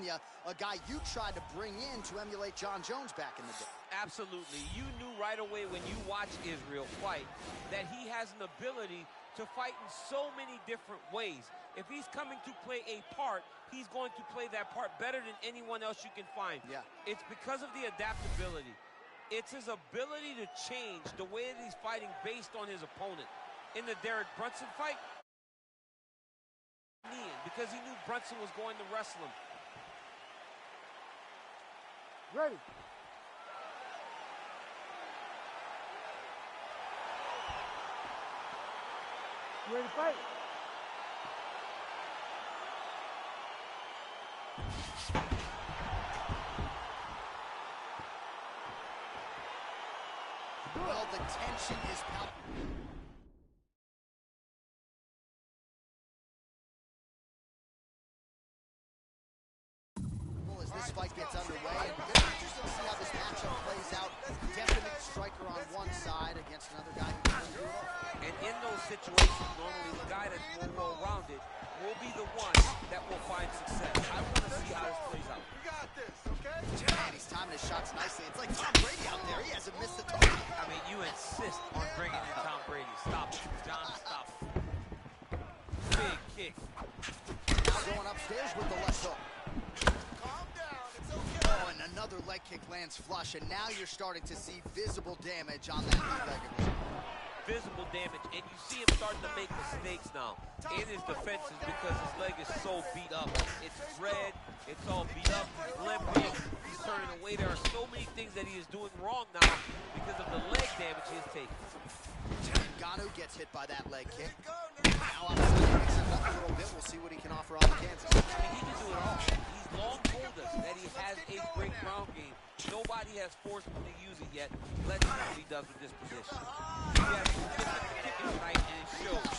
Adesanya, a guy you tried to bring in to emulate John Jones back in the day. Absolutely. You knew right away when you watched Israel fight that he has an ability to fight in so many different ways. If he's coming to play a part, he's going to play that part better than anyone else you can find. Yeah. It's because of the adaptability. It's his ability to change the way that he's fighting based on his opponent. In the Derek Brunson fight, because he knew Brunson was going to wrestle him. Ready. You ready to fight? Well, the tension is palpable. As this fight gets underway, and we're very interested to see how this matchup plays out. Definite striker on one side against another guy who can do it all. And in those situations, normally the guy that's more well-rounded will be the one that will find success. I want to see how this plays out. You got this, okay? Man, he's timing his shots nicely. It's like Tom Brady out there. He hasn't missed a target. I mean, you insist on bringing in Tom Brady. Stop it, John, stop it. Big kick. Now going upstairs with the left hook. Oh, and another leg kick lands flush, and now you're starting to see visible damage on that knee leg of his. Visible damage, and you see him starting to make mistakes now in his defenses because his leg is so beat up. It's red, it's all beat up, he's limping, he's turning away. There are so many things that he is doing wrong now because of the leg damage he's taking. Ngannou gets hit by that leg kick. Now Adesanya mixes it up a little bit. We'll see what he can offer on the canvas. I mean, he can do it all. He's long told us that he has a great ground game. Nobody has forced him to use it yet. Let's see what he does with this position. He has significant kicking tonight, and it shows.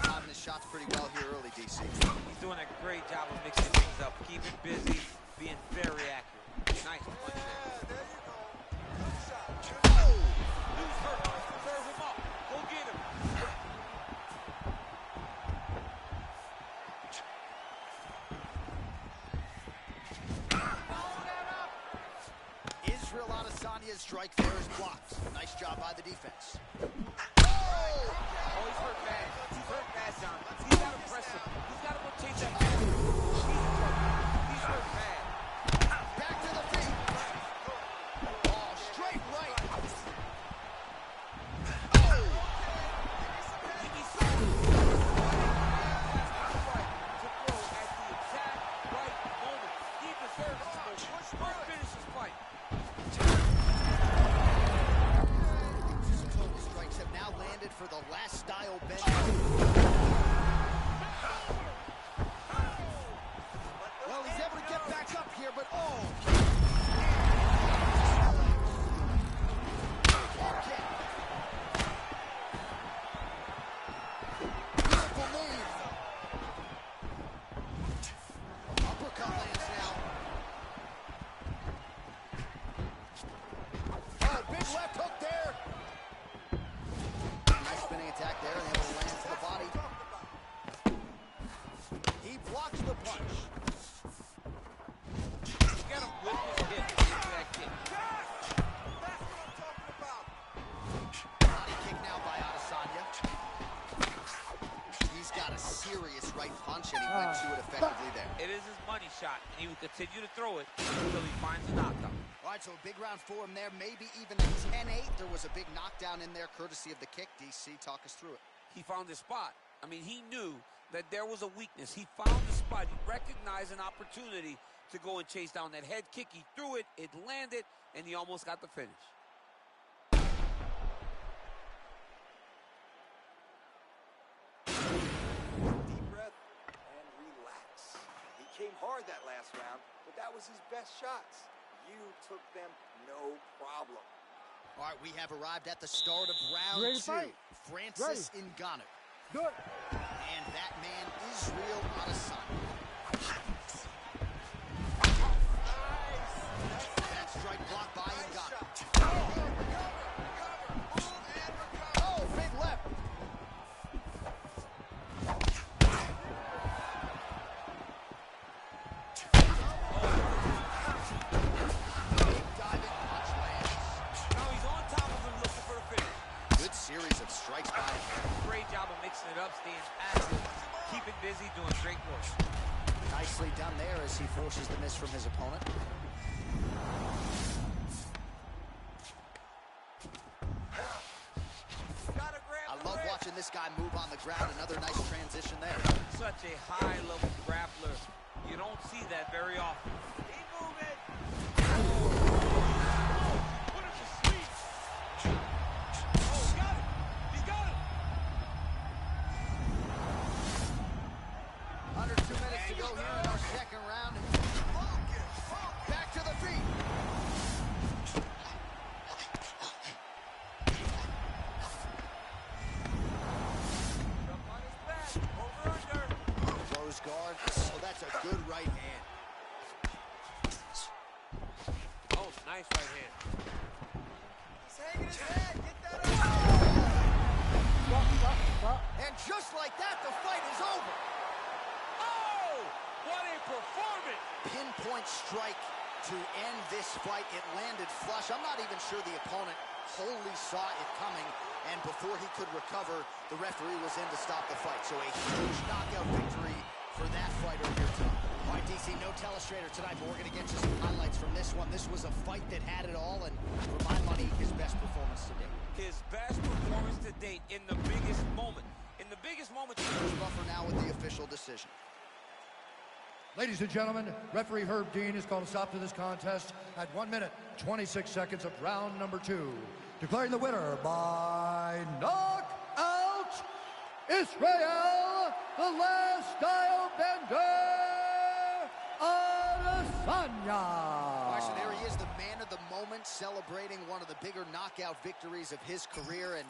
Timing his shots pretty well here early, DC. He's doing a great job of mixing things up, keeping busy, being very accurate. Nice punch there. Who's hurt? Serve him up. Go get him. Israel Adesanya's strike there is blocked. Nice job by the defense. Oh, he's hurt bad. He's hurt bad, John. He's got to press him. He's got to go chase that man. He's hurt bad. Back to the feet. Oh, straight right. Oh! He needs to throw at the exact right moment. He deserves this moment. Go finish this fight. Total strikes have now landed for the last style bend. Well, he's able to get back up here, but oh! Beautiful move. Uppercut lands now. Oh, big left hook there. Nice spinning attack there, and able to land to the body. He blocks the punch. Get him with his hip into that kick. Body kick now by Adesanya. He's got a serious right punch, and he went to it effectively there. It is his money shot, and he will continue to throw it until he finds a knockout. All right, so a big round for him there, maybe even a 10-8. There was a big knockdown in there, courtesy of the kick. DC, talk us through it. He found his spot. I mean, he knew that there was a weakness. He found the spot. He recognized an opportunity to go and chase down that head kick. He threw it, it landed, and he almost got the finish. Deep breath and relax. He came hard that last round, but that was his best shots. You took them no problem. All right, we have arrived at the start of round Ready to 2. fight? Francis Ngannou. Do it. And that man, Israel Adesanya. That strike blocked by Ngannou. Oh, big left. Nicely done there as he forces the miss from his opponent. I love watching this guy move on the ground. Another nice transition there. Such a high-level grappler. You don't see that very often. Keep moving. Put him to sleep. Oh, he got him. He got him. Under 2 minutes to go here in our second round. Back to the feet. Jump on his back. Over under. Close guard. Oh, that's a good right hand. Oh, nice right hand. He's hanging his head. Get that up. Stop. And just like that, the fight is over. Oh, what a performance. Pinpoint strike to end this fight. It landed flush. I'm not even sure the opponent wholly saw it coming, and before he could recover, the referee was in to stop the fight. So a huge knockout victory for that fighter here tonight. All right, DC, no telestrator tonight, but we're going to get you some highlights from this one. This was a fight that had it all, and for my money, his best performance to date. His best performance to date in the biggest moment. In the biggest moment. Here's Buffer now with the official decision. Ladies and gentlemen, referee Herb Dean has called a stop to this contest at 1 minute, 26 seconds of round number 2. Declaring the winner by knockout, Israel, the last style bender, Adesanya. All right, so there he is, the man of the moment, celebrating one of the bigger knockout victories of his career. And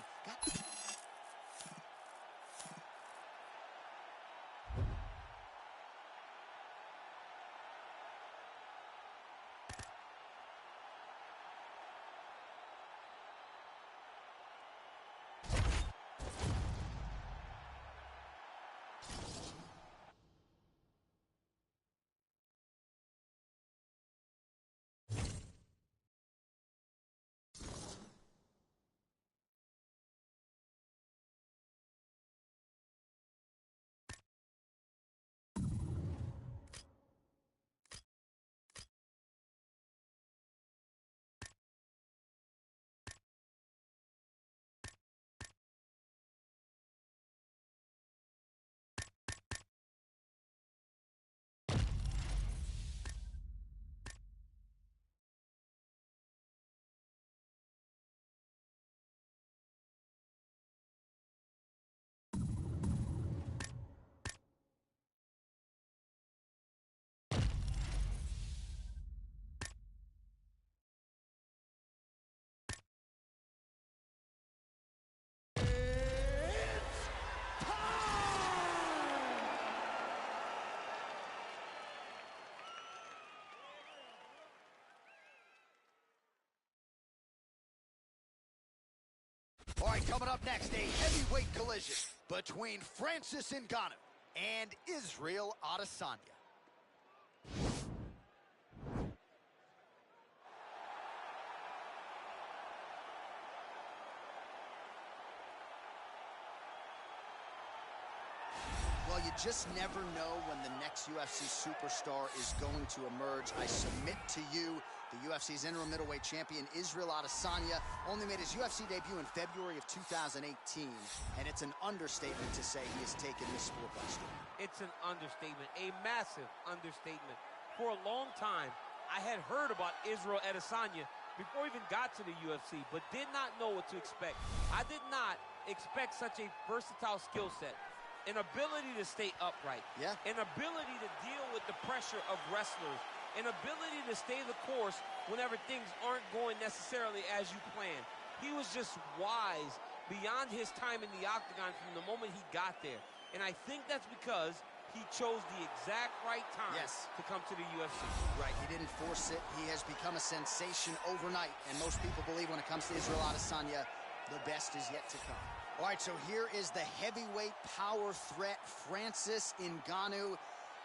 all right, coming up next, a heavyweight collision between Francis Ngannou and Israel Adesanya. Well, you just never know when the next UFC superstar is going to emerge. I submit to you, the UFC's interim middleweight champion, Israel Adesanya, only made his UFC debut in February of 2018, and it's an understatement to say he has taken this sport by storm. It's an understatement, a massive understatement. For a long time, I had heard about Israel Adesanya before he even got to the UFC, but did not know what to expect. I did not expect such a versatile skill set. An ability to stay upright. Yeah. An ability to deal with the pressure of wrestlers. An ability to stay the course whenever things aren't going necessarily as you plan. He was just wise beyond his time in the octagon from the moment he got there. And I think that's because he chose the exact right time to come to the UFC. Right, he didn't force it. He has become a sensation overnight. And most people believe when it comes to Israel Adesanya, the best is yet to come. All right, so here is the heavyweight power threat, Francis Ngannou.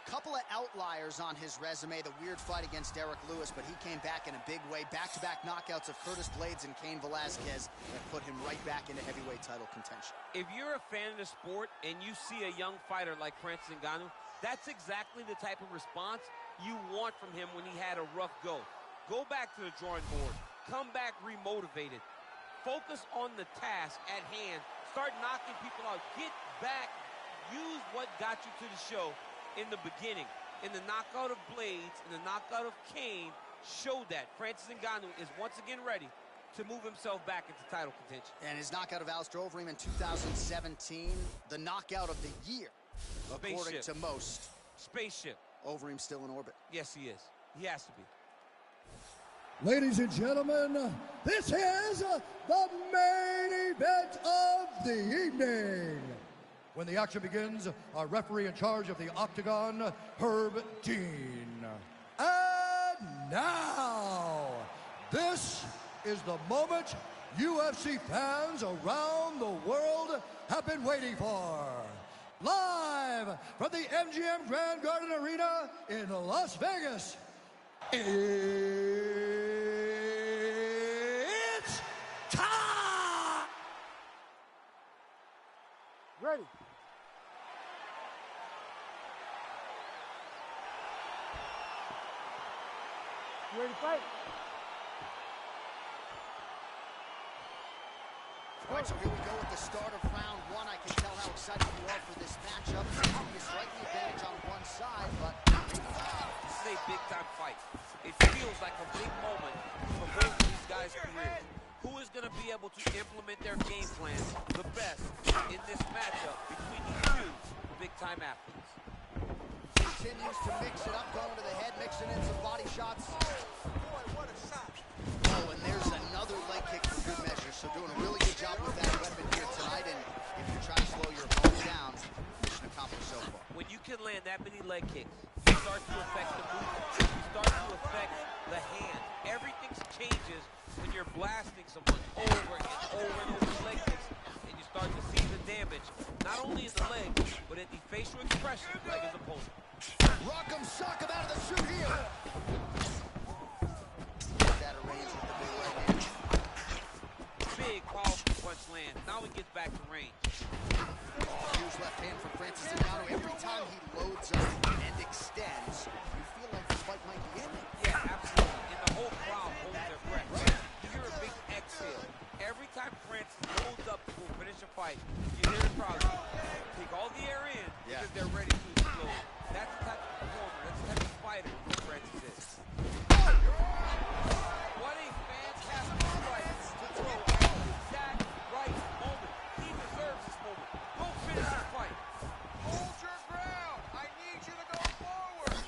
Couple of outliers on his resume, the weird fight against Derek Lewis, but he came back in a big way. Back-to-back knockouts of Curtis Blades and Cain Velasquez that put him right back into heavyweight title contention. If you're a fan of the sport and you see a young fighter like Francis Ngannou, That's exactly the type of response you want from him when he had a rough go. Go back to the drawing board. Come back remotivated. Focus on the task at hand. Start knocking people out. Get back. Use what got you to the show in the beginning. In the knockout of Blades, in the knockout of Kane, showed that. Francis Ngannou is once again ready to move himself back into title contention. And his knockout of Alistair Overeem in 2017, the knockout of the year, according to most. Spaceship. Overeem's still in orbit. Yes, he is. He has to be. Ladies and gentlemen, this is the main event of the evening. When the action begins, our referee in charge of the Octagon, Herb Dean. And now, this is the moment UFC fans around the world have been waiting for. Live from the MGM Grand Garden Arena in Las Vegas, it's time! Ready. You ready to fight? All right, so here we go with the start of round one. I can tell how excited you are for this matchup. Obvious slightly advantage on one side, but This is a big-time fight. It feels like a big moment for both of these guys' careers. Who is going to be able to implement their game plan the best in this matchup between these two big-time athletes? continues to mix it up, going to the head, mixing in some body shots. Boy, what a shot. Oh, and there's another leg kick for good measure. So doing a really good job with that weapon here tonight. And if you're trying to slow your opponent down, mission accomplished so far. When you can land that many leg kicks, you start to affect the movement. You start to affect the hand. Everything changes when you're blasting someone over and over and over with leg kicks. And you start to see the damage, not only in the leg, but in the facial expression of his opponent. Rock'em sock him out of the shoot here. Gets out of range with the big right hand. Big, powerful punch land. Now he gets back to range. Huge left hand from Francis Ngannou. Every time he loads up and extends, you feel like the fight might be ending. Yeah, absolutely. And the whole crowd holds their breath. You hear a big exhale. Every time Francis loads up to finish a fight, you hear the crowd take all the air in because they're ready to explode. That's the type of performer, that's the type of fighter Francis is. What a fantastic fight to throw at the exact right moment. He deserves this moment. Go finish the fight. Hold your ground. I need you to go forward.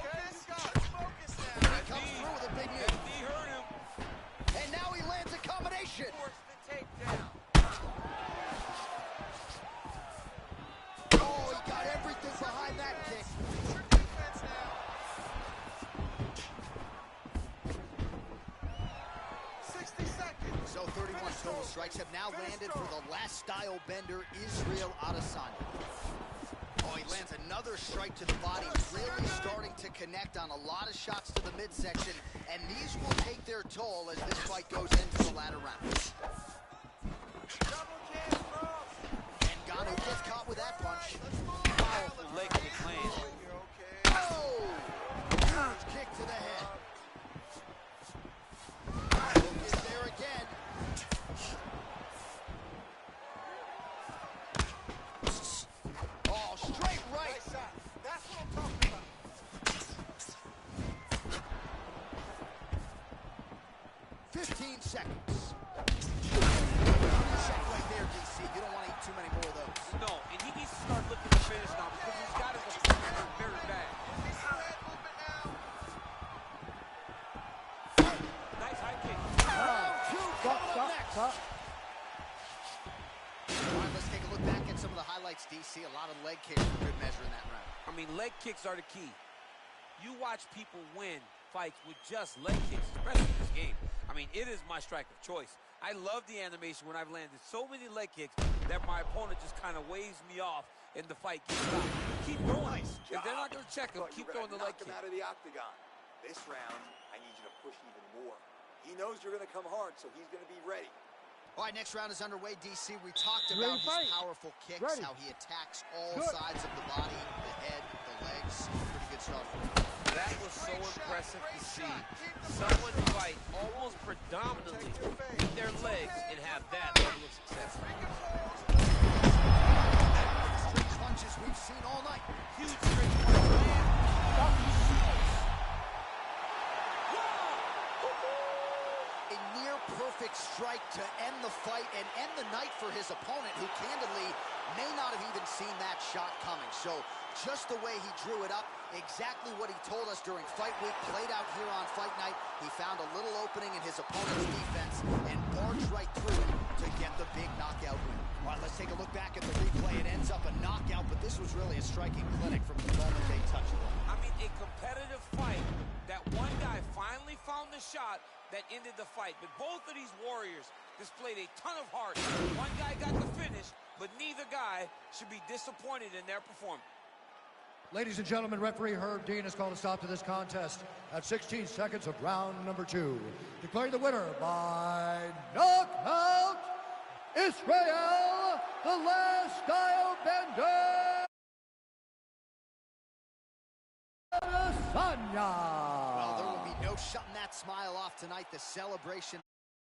Focus now. He comes through with a big knee. He hurt him. And now he lands a combination. Force the takedown. Oh, he got everything behind that kick. Your defense now. 60 seconds. So 31 total strikes have now landed for the last style bender, Israel Adesanya. Oh, he lands another strike to the body, really starting to connect on a lot of shots to the midsection, and these will take their toll as this fight goes into the latter rounds. Double chin cross. And Ngannou gets caught with that punch. Powerful leg kick land. You're okay. Oh! Huge kick to the head. Hook is there again. Oh, straight right. Nice shot. That's what I'm talking about. 15 seconds. Check right there, DC. You don't want to eat too many more of those. No, and he needs to start looking to finish now because he's got his opponent very bad. He's in that movement now. Nice high kick. Round two coming up next. Stop. All right, let's take a look back at some of the highlights, DC. A lot of leg kicks for good measure in that round. I mean, leg kicks are the key. You watch people win fights with just leg kicks, especially in this game. I mean, it is my strike of choice. I love the animation when I've landed so many leg kicks that my opponent just kind of waves me off and the fight gets stopped. Keep going. Nice If they're not job. going to check him, But keep you're throwing gonna the leg knock him kick. out of the octagon. This round, I need you to push even more. He knows you're going to come hard, so he's going to be ready. All right, next round is underway, DC. We talked Ready about to fight? his powerful kicks, Ready. how he attacks all Good. sides of the body, the head, the legs. Pretty good start for him. That was so impressive to see someone fight almost predominantly with their legs and have that level of success. Straight punches we've seen all night. Huge straight punch, man. A near-perfect strike to end the fight and end the night for his opponent, who candidly may not have even seen that shot coming. So just the way he drew it up, exactly what he told us during fight week, played out here on fight night. He found a little opening in his opponent's defense and barged right through it to get the big knockout win. All right, let's take a look back at the replay. It ends up a knockout, but this was really a striking clinic from the moment they touched it. I mean, a competitive fight that one guy finally found the shot that ended the fight. But both of these warriors displayed a ton of heart. One guy got the finish, but neither guy should be disappointed in their performance. Ladies and gentlemen, referee Herb Dean has called a stop to this contest at 16 seconds of round number 2. Declaring the winner by knockout, Israel, the last style bender, Adesanya. Well, there will be no shutting that smile off tonight. The celebration